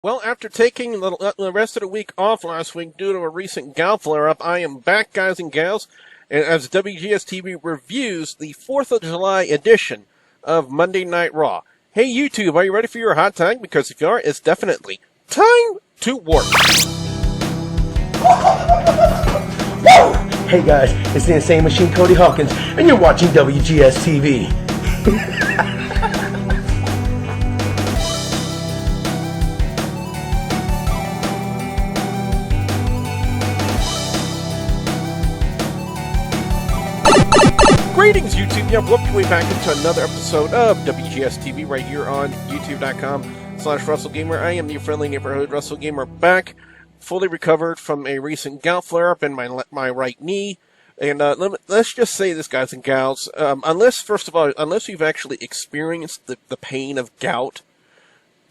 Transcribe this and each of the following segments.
Well, after taking the rest of the week off last week due to a recent gout flare-up, I am back, guys and gals, as WGS-TV reviews the 4th of July edition of Monday Night Raw. Hey, YouTube, are you ready for your hot tag? Because if you are, it's definitely time to work. Hey guys, it's the Insane Machine Cody Hawkins, and you're watching WGS-TV. Greetings, YouTube. Yeah, welcome way back into another episode of WGS-TV right here on YouTube.com/WrestleGamer. I am your friendly neighborhood WrestleGamer, back, fully recovered from a recent gout flare-up in my right knee. And let's just say this, guys and gals, unless you've actually experienced the pain of gout,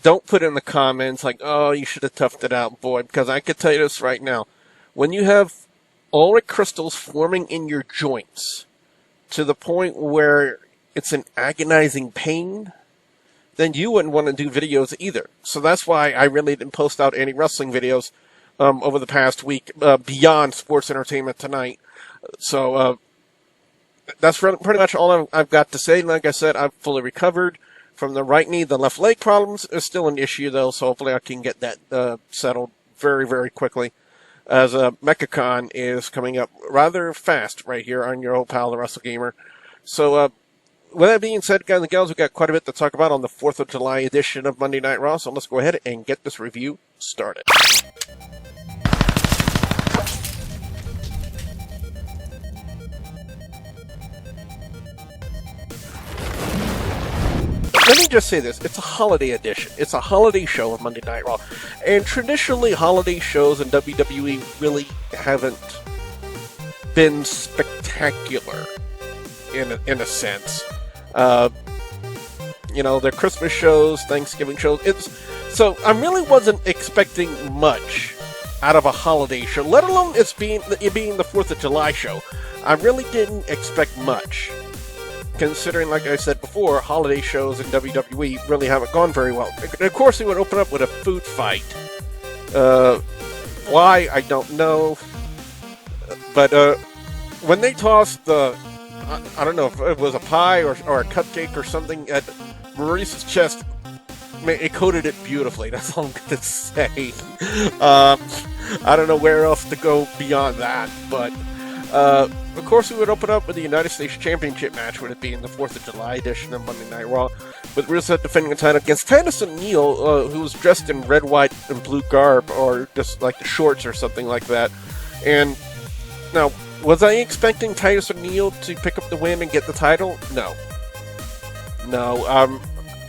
don't put in the comments like, oh, you should have toughed it out, boy, because I can tell you this right now. When you have auric crystals forming in your joints to the point where it's an agonizing pain, then you wouldn't want to do videos either. So that's why I really didn't post out any wrestling videos over the past week beyond Sports Entertainment Tonight. So that's pretty much all I've got to say. Like I said, I'm fully recovered from the right knee. The left leg problems is still an issue, though, so hopefully I can get that settled very, very quickly, as MechaCon is coming up rather fast right here on your old pal, the WrestleGamer. So, with that being said, guys and gals, we've got quite a bit to talk about on the 4th of July edition of Monday Night Raw, so let's go ahead and get this review started. Let me just say this, it's a holiday edition. It's a holiday show of Monday Night Raw. And traditionally, holiday shows in WWE really haven't been spectacular, in a sense. You know, they're Christmas shows, Thanksgiving shows. So I really wasn't expecting much out of a holiday show, let alone it being the 4th of July show. I really didn't expect much, considering, like I said before, holiday shows in WWE really haven't gone very well. And of course, they would open up with a food fight. Why, I don't know. But when they tossed I don't know if it was a pie or a cupcake or something at Maurice's chest, it coated it beautifully. That's all I'm going to say. I don't know where else to go beyond that, but of course, we would open up with the United States Championship match, with it being the 4th of July edition of Monday Night Raw, with Rusev defending the title against Titus and Neil, who was dressed in red, white, and blue garb, or just like the shorts or something like that. And now, was I expecting Titus and Neil to pick up the win and get the title? No.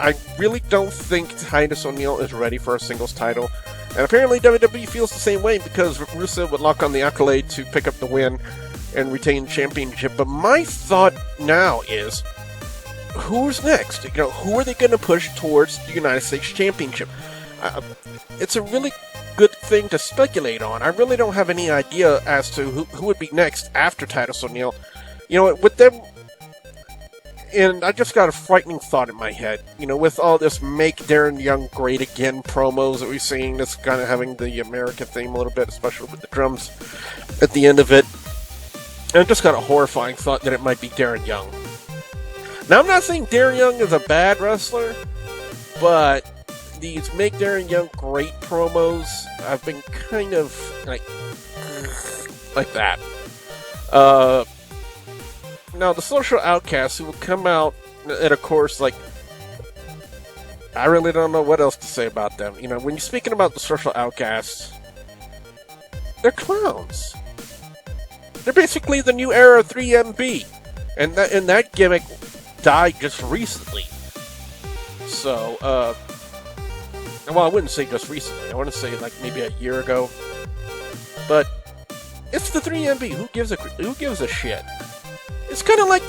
I really don't think Titus O'Neil is ready for a singles title. And apparently WWE feels the same way, because Rusev would lock on the Accolade to pick up the win and retain the championship. But my thought now is, who's next? You know, who are they going to push towards the United States Championship? It's a really good thing to speculate on. I really don't have any idea as to who would be next after Titus O'Neil. You know, with them, and I just got a frightening thought in my head. You know, with all this Make Darren Young Great Again promos that we're seeing, that's kind of having the American theme a little bit, especially with the drums at the end of it. And I just got a horrifying thought that it might be Darren Young. Now, I'm not saying Darren Young is a bad wrestler, but these Make Darren Young Great promos have been kind of like that. Now, the Social Outcasts, who will come out, and of course, like, I really don't know what else to say about them. You know, when you're speaking about the Social Outcasts, they're clowns. They're basically the new era of 3MB, and that gimmick died just recently. So, well, I wouldn't say just recently. I want to say like maybe a year ago. But it's the 3MB. Who gives a shit? It's kind of like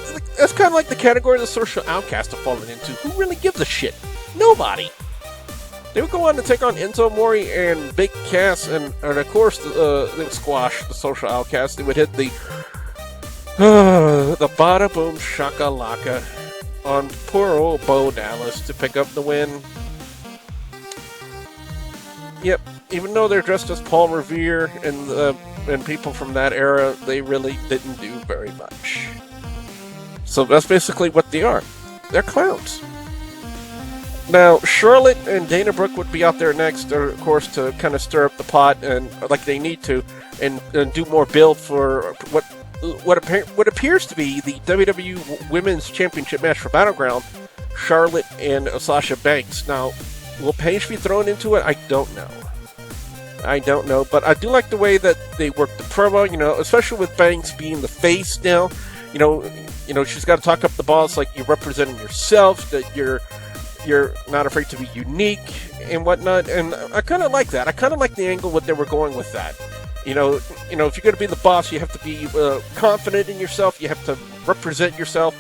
the category the Social Outcasts have fallen into. Who really gives a shit? Nobody. They would go on to take on Enzo, Amore, and Big Cass, and of course, they would squash the Social Outcasts. They would hit the Badaboom Shakalaka on poor old Bo Dallas to pick up the win. Yep. Even though they're dressed as Paul Revere and people from that era, they really didn't do very much. So that's basically what they are. They're clowns. Now, Charlotte and Dana Brooke would be out there next, of course, to kind of stir up the pot, and like they need to, and do more build for what appears to be the WWE Women's Championship match for Battleground, Charlotte and Sasha Banks. Now, will Paige be thrown into it? I don't know, but I do like the way that they work the promo, especially with Banks being the face now. She's got to talk up the boss like you're representing yourself, that you're not afraid to be unique and whatnot, and I kind of like that. I kind of like the angle what they were going with that. If you're going to be the boss, you have to be confident in yourself. You have to represent yourself,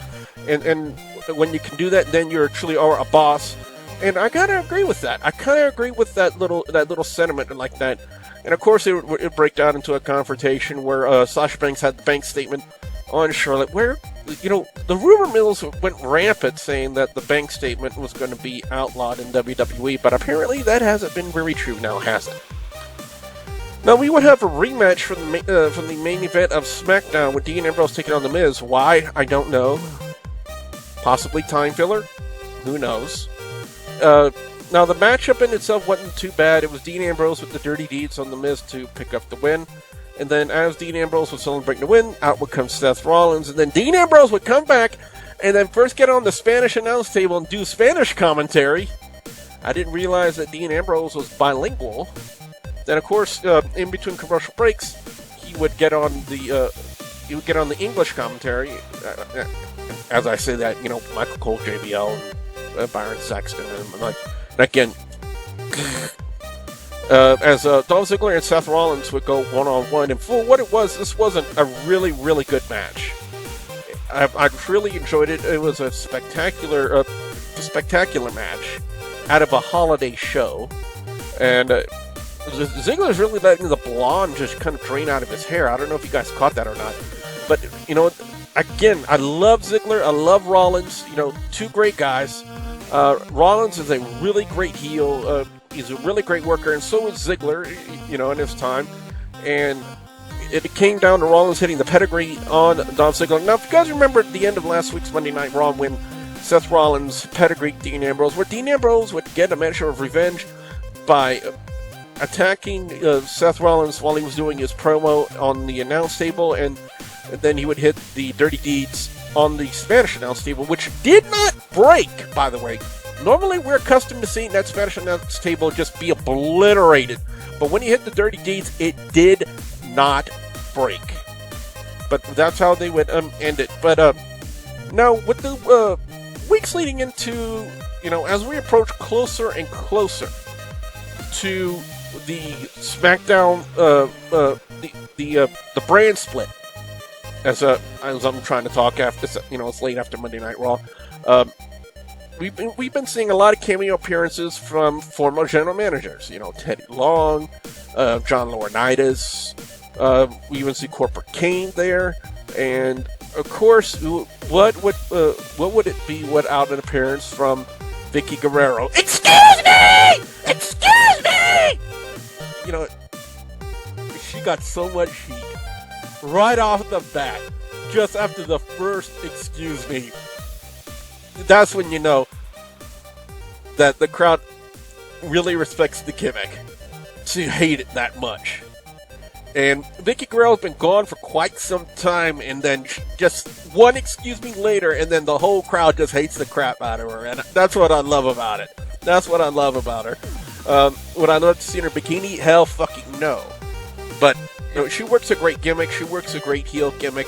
and when you can do that, then you're truly a boss. And I gotta agree with that. I kind of agree with that little sentiment like that. And of course, it would break down into a confrontation where Sasha Banks had the bank statement on Charlotte, where the rumor mills went rampant saying that the bank statement was going to be outlawed in WWE, but apparently that hasn't been very true now, has it? Now we would have a rematch from the main event of SmackDown with Dean Ambrose taking on The Miz. Why? I don't know. Possibly time filler. Who knows? Now the matchup in itself wasn't too bad. It was Dean Ambrose with the Dirty Deeds on The Miz to pick up the win. And then as Dean Ambrose was celebrating the win, out would come Seth Rollins. And then Dean Ambrose would come back and then first get on the Spanish announce table and do Spanish commentary. I didn't realize that Dean Ambrose was bilingual. Then, of course, in between commercial breaks, he would get on the English commentary. As I say that, Michael Cole, JBL, and Byron Saxton, and again. As Dolph Ziggler and Seth Rollins would go one-on-one. And for what it was, this wasn't a really, really good match. I really enjoyed it. It was a spectacular match out of a holiday show. And Ziggler's really letting the blonde just kind of drain out of his hair. I don't know if you guys caught that or not. But, again, I love Ziggler. I love Rollins. Two great guys. Rollins is a really great heel. He's a really great worker, and so is Ziggler, in his time. And it came down to Rollins hitting the pedigree on Dolph Ziggler. Now, if you guys remember at the end of last week's Monday Night Raw when Seth Rollins pedigreed Dean Ambrose, where Dean Ambrose would get a measure of revenge by attacking Seth Rollins while he was doing his promo on the announce table, and then he would hit the Dirty Deeds on the Spanish announce table, which did not break, by the way. Normally, we're accustomed to seeing that Spanish announce table just be obliterated. But when he hit the Dirty Deeds, it did not break. But that's how they would end it. But now, with the weeks leading into, as we approach closer and closer to the SmackDown, the brand split, as I'm trying to talk after, it's late after Monday Night Raw. We've been seeing a lot of cameo appearances from former general managers. Teddy Long, John Laurinaitis. We even see Corporate Kane there, and of course, what would it be without an appearance from Vicki Guerrero? Excuse me! She got so much heat right off the bat, just after the first "excuse me." That's when you know that the crowd really respects the gimmick to hate it that much. And Vicki Guerrero's been gone for quite some time, and then just one "excuse me" later, and then the whole crowd just hates the crap out of her, and that's what I love about it. That's what I love about her. Would I love to see her in a bikini? Hell fucking no. But she works a great gimmick. She works a great heel gimmick.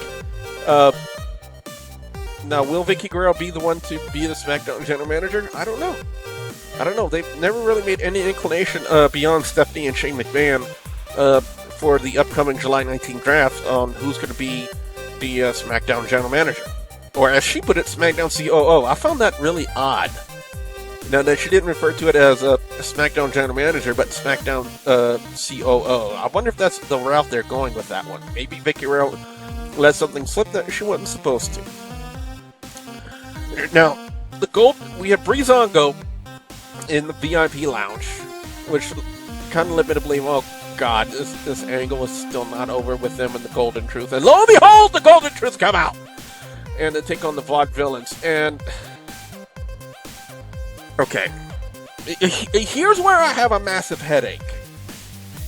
Now, will Vicki Guerrero be the one to be the SmackDown general manager? I don't know. They've never really made any inclination beyond Stephanie and Shane McMahon for the upcoming July 19th draft on who's going to be the SmackDown general manager. Or as she put it, SmackDown COO. I found that really odd. Now that she didn't refer to it as a SmackDown general manager, but SmackDown COO. I wonder if that's the route they're going with that one. Maybe Vicki Guerrero let something slip that she wasn't supposed to. Now, we have Breezango in the VIP lounge, which kind of led me to believe, oh God, this angle is still not over with them and the Golden Truth. And lo and behold, the Golden Truth come out and they take on the Vaudevillains. And okay, here's where I have a massive headache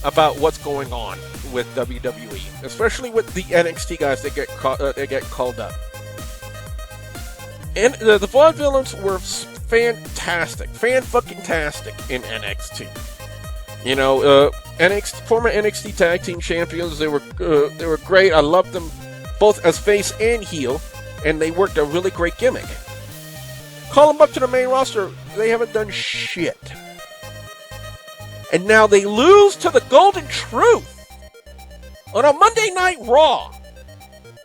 about what's going on with WWE, especially with the NXT guys that get called up. And the Vaudevillains were fantastic, fan-fucking-tastic in NXT. You know, former NXT Tag Team Champions. They were great. I loved them both as face and heel, and they worked a really great gimmick. Call them up to the main roster. They haven't done shit. And now they lose to the Golden Truth on a Monday Night Raw,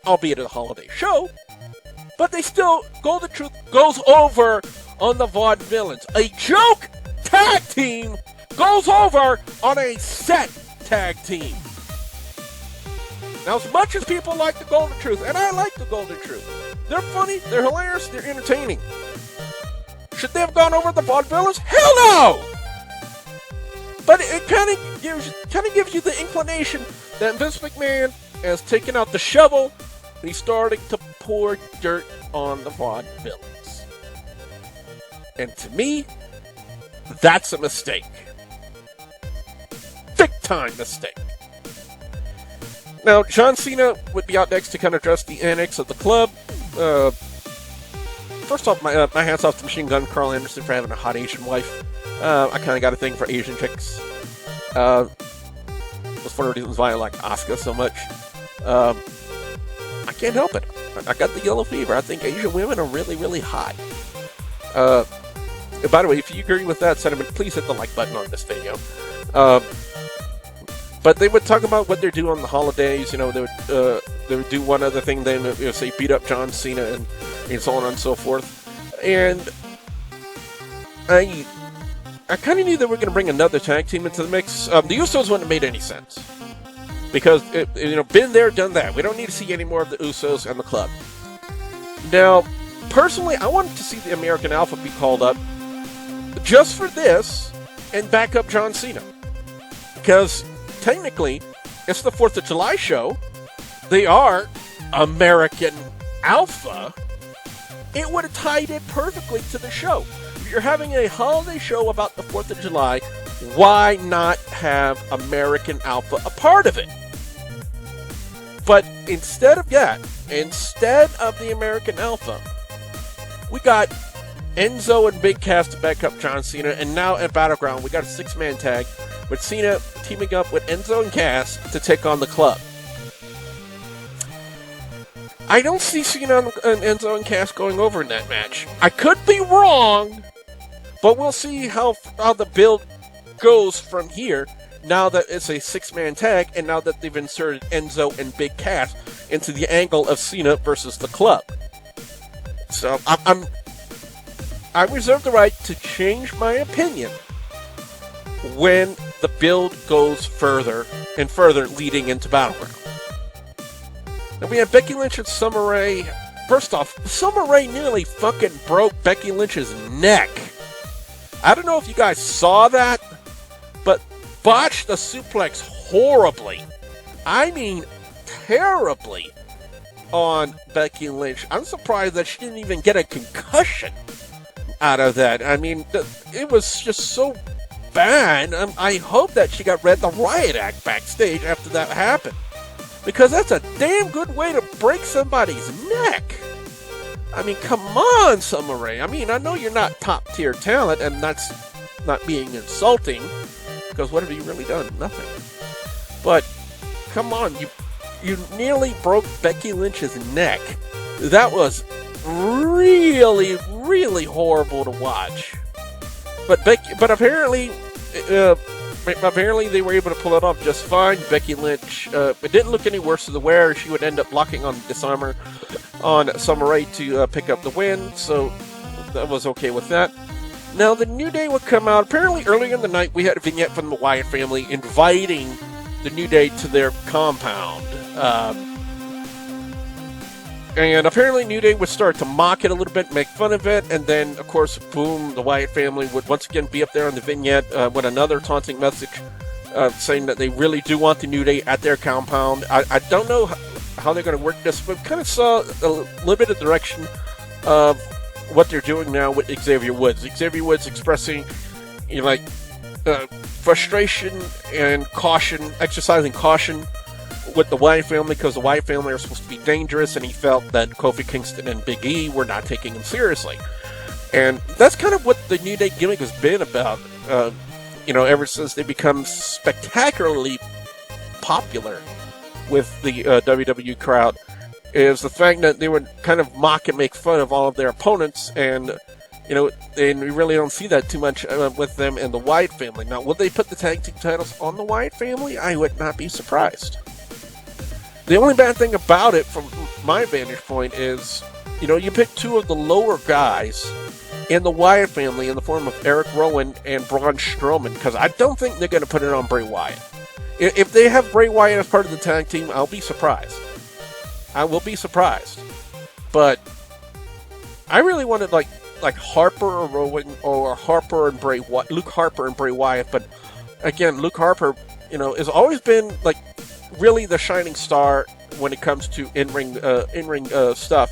albeit a holiday show. But they still, Golden Truth goes over on the Vaudevillains. A joke tag team goes over on a set tag team. Now, as much as people like the Golden Truth, and I like the Golden Truth, they're funny, they're hilarious, they're entertaining. Should they have gone over the Vaudevillains? Hell no! But it kind of gives you the inclination that Vince McMahon has taken out the shovel and he's starting to pour dirt on the Vaudevillains. And to me, that's a mistake. Big time mistake. Now, John Cena would be out next to kind of address the annex of the club. First off, my hats off to Machine Gun Carl Anderson for having a hot Asian wife. I kind of got a thing for Asian chicks. That's one of the reasons why I like Asuka so much. I can't help it. I got the yellow fever. I think Asian women are really, really hot. By the way, if you agree with that sentiment, please hit the like button on this video. But they would talk about what they're doing on the holidays. You know, they would do one other thing. They would say beat up John Cena and so on and so forth. And I kind of knew they were going to bring another tag team into the mix. The Usos wouldn't have made any sense because been there, done that. We don't need to see any more of the Usos and the club. Now, personally, I wanted to see the American Alpha be called up just for this and back up John Cena, because technically it's the 4th of July show. They are American Alpha. It would have tied in perfectly to the show. If you're having a holiday show about the 4th of July, why not have American Alpha a part of it? But instead of the American Alpha, we got Enzo and Big Cass to back up John Cena, and now at Battleground, we got a 6-man tag with Cena teaming up with Enzo and Cass to take on the club. I don't see Cena and Enzo and Cass going over in that match. I could be wrong, but we'll see how the build goes from here now that it's a 6-man tag and now that they've inserted Enzo and Big Cass into the angle of Cena versus the club. So I reserve the right to change my opinion when the build goes further and further leading into Battleground. Now we have Becky Lynch and Summer Rae. First off, Summer Rae nearly fucking broke Becky Lynch's neck. I don't know if you guys saw that, but botched the suplex horribly. I mean, terribly on Becky Lynch. I'm surprised that she didn't even get a concussion out of that. I mean, it was just so bad. I hope that she got read the riot act backstage after that happened, because that's a damn good way to break somebody's neck. I mean, come on, Summer Rae. I mean, I know you're not top-tier talent, and that's not being insulting, because what have you really done? Nothing. But, come on, you nearly broke Becky Lynch's neck. That was really, really horrible to watch. But apparently they were able to pull it off just fine. Becky Lynch, it didn't look any worse to the wear. She would end up blocking on Disarmer on Summer Rae to pick up the win, so that was okay with that. Now, the New Day would come out. Apparently, earlier in the night, we had a vignette from the Wyatt family inviting the New Day to their compound. And apparently New Day would start to mock it a little bit, make fun of it, and then, of course, boom, the Wyatt family would once again be up there on the vignette with another taunting message saying that they really do want the New Day at their compound. I don't know how they're going to work this, but kind of saw a little bit of direction of what they're doing now with Xavier Woods. Xavier Woods expressing, frustration and caution, exercising caution with the Wyatt family because the Wyatt family are supposed to be dangerous, and he felt that Kofi Kingston and Big E were not taking him seriously. And that's kind of what the New Day gimmick has been about, ever since they become spectacularly popular with the WWE crowd, is the fact that they would kind of mock and make fun of all of their opponents, and we really don't see that too much with them and the Wyatt family. Now, will they put the tag team titles on the Wyatt family? I would not be surprised. The only bad thing about it, from my vantage point, is, you pick two of the lower guys in the Wyatt family in the form of Eric Rowan and Braun Strowman, because I don't think they're going to put it on Bray Wyatt. If they have Bray Wyatt as part of the tag team, I'll be surprised. I will be surprised. But I really wanted like Harper or Rowan, or Harper and Bray Wyatt, Luke Harper and Bray Wyatt. But again, Luke Harper, has always been really the shining star when it comes to in-ring stuff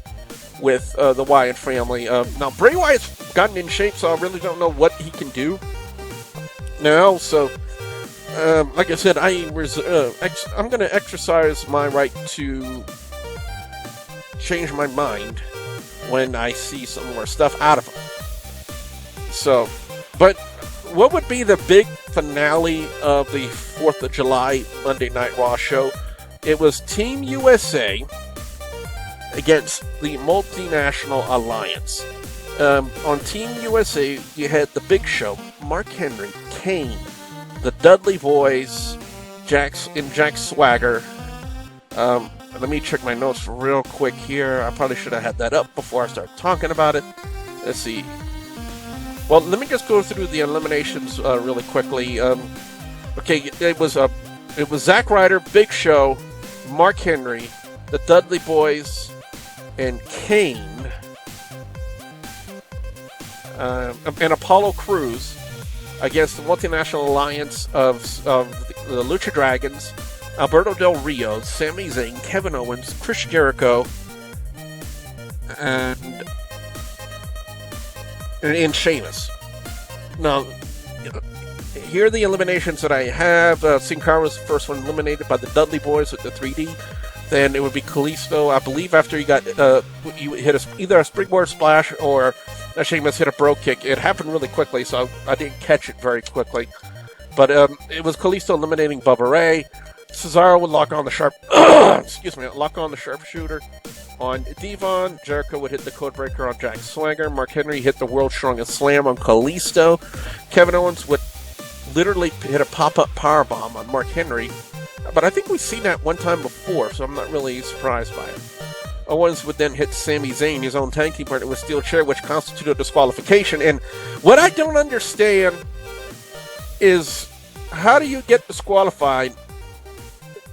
with the Wyatt family. Now, Bray Wyatt's gotten in shape, so I really don't know what he can do now. So, like I said, I'm going to exercise my right to change my mind when I see some more stuff out of him. So, but what would be the big finale of the 4th of July Monday Night Raw show? It was Team USA against the Multinational Alliance. On Team USA, you had the Big Show, Mark Henry, Kane, the Dudley Boys, Jack Swagger. Let me check my notes real quick here. I probably should have had that up before I start talking about it. Let's see. Well, let me just go through the eliminations really quickly. Okay, it was Zack Ryder, Big Show, Mark Henry, the Dudley Boys, and Kane, and Apollo Crews against the Multinational Alliance of the Lucha Dragons, Alberto Del Rio, Sami Zayn, Kevin Owens, Chris Jericho, and Sheamus. Now, here are the eliminations that I have. Sin Cara was the first one eliminated by the Dudley Boys with the 3D. Then it would be Kalisto. I believe after you hit either a springboard splash or Sheamus hit a bro kick. It happened really quickly, so I didn't catch it very quickly. But it was Kalisto eliminating Bubba Ray. Cesaro would lock on the sharpshooter on Devon. Jericho would hit the codebreaker on Jack Swagger. Mark Henry hit the world's strongest slam on Kalisto. Kevin Owens would literally hit a pop-up powerbomb on Mark Henry. But I think we've seen that one time before, so I'm not really surprised by it. Owens would then hit Sami Zayn, his own tag team partner, with a steel chair, which constituted disqualification. And what I don't understand is, how do you get disqualified?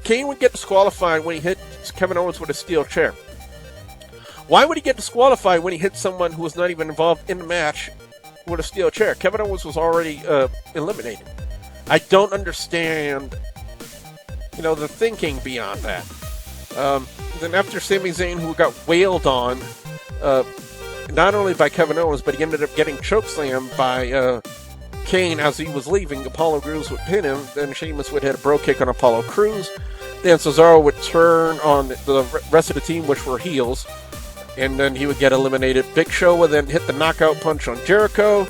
Kane would get disqualified when he hit Kevin Owens with a steel chair. Why would he get disqualified when he hit someone who was not even involved in the match with a steel chair? Kevin Owens was already eliminated. I don't understand, the thinking beyond that. Then after Sami Zayn, who got wailed on, not only by Kevin Owens, but he ended up getting chokeslammed by Kane as he was leaving. Apollo Crews would pin him. Then Sheamus would hit a bro kick on Apollo Crews. Then Cesaro would turn on the rest of the team, which were heels, and then he would get eliminated. Big Show would then hit the knockout punch on Jericho.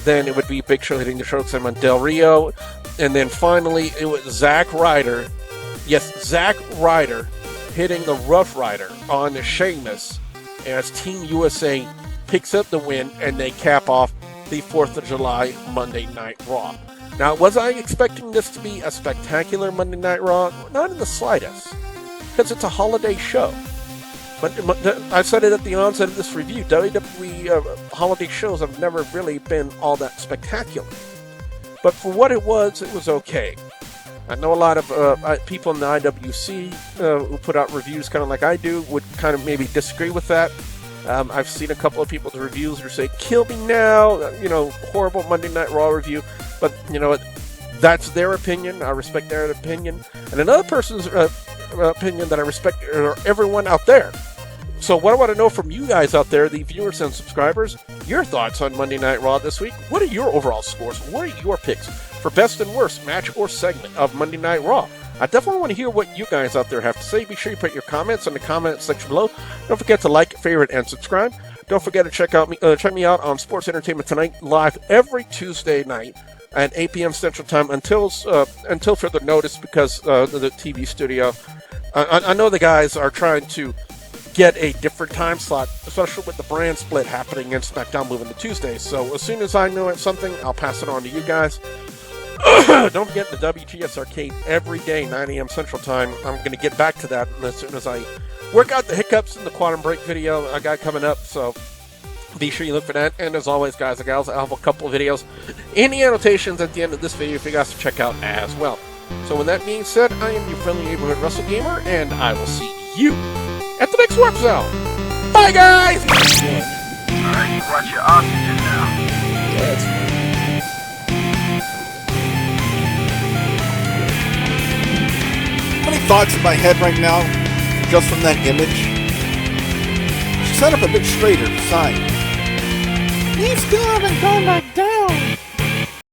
Then it would be Big Show hitting the chokeslam on Del Rio. And then finally, it was Zack Ryder. Yes, Zack Ryder hitting the Rough Rider on Sheamus as Team USA picks up the win, and they cap off the 4th of July Monday Night Raw. Now, was I expecting this to be a spectacular Monday Night Raw? Not in the slightest, because it's a holiday show. But I said it at the onset of this review, WWE holiday shows have never really been all that spectacular. But for what it was okay. I know a lot of people in the IWC who put out reviews kind of like I do would kind of maybe disagree with that. I've seen a couple of people's reviews who say, kill me now, horrible Monday Night Raw review. But, That's their opinion. I respect their opinion. And another person's opinion that I respect are everyone out there. So what I want to know from you guys out there, the viewers and subscribers, your thoughts on Monday Night Raw this week. What are your overall scores? What are your picks for best and worst match or segment of Monday Night Raw? I definitely want to hear what you guys out there have to say. Be sure you put your comments in the comment section below. Don't forget to like, favorite, and subscribe. Don't forget to check me out on Sports Entertainment Tonight live every Tuesday night at 8 p.m. Central Time until further notice, because the TV studio. I know the guys are trying to get a different time slot, especially with the brand split happening and SmackDown moving to Tuesdays. So as soon as I know something, I'll pass it on to you guys. Don't forget the WGS Arcade every day, 9 a.m. Central Time. I'm going to get back to that as soon as I work out the hiccups in the Quantum Break video I got coming up. So be sure you look for that. And as always, guys and gals, I'll have a couple of videos in the annotations at the end of this video for you guys to check out as well. So with that being said, I am your friendly neighborhood Wrestle Gamer, and I will see you at the next Warp Zone. Bye, guys! Alright, you watch your oxygen now. Many thoughts in my head right now, just from that image. She sat up a bit straighter, sighing. He still haven't gone back down.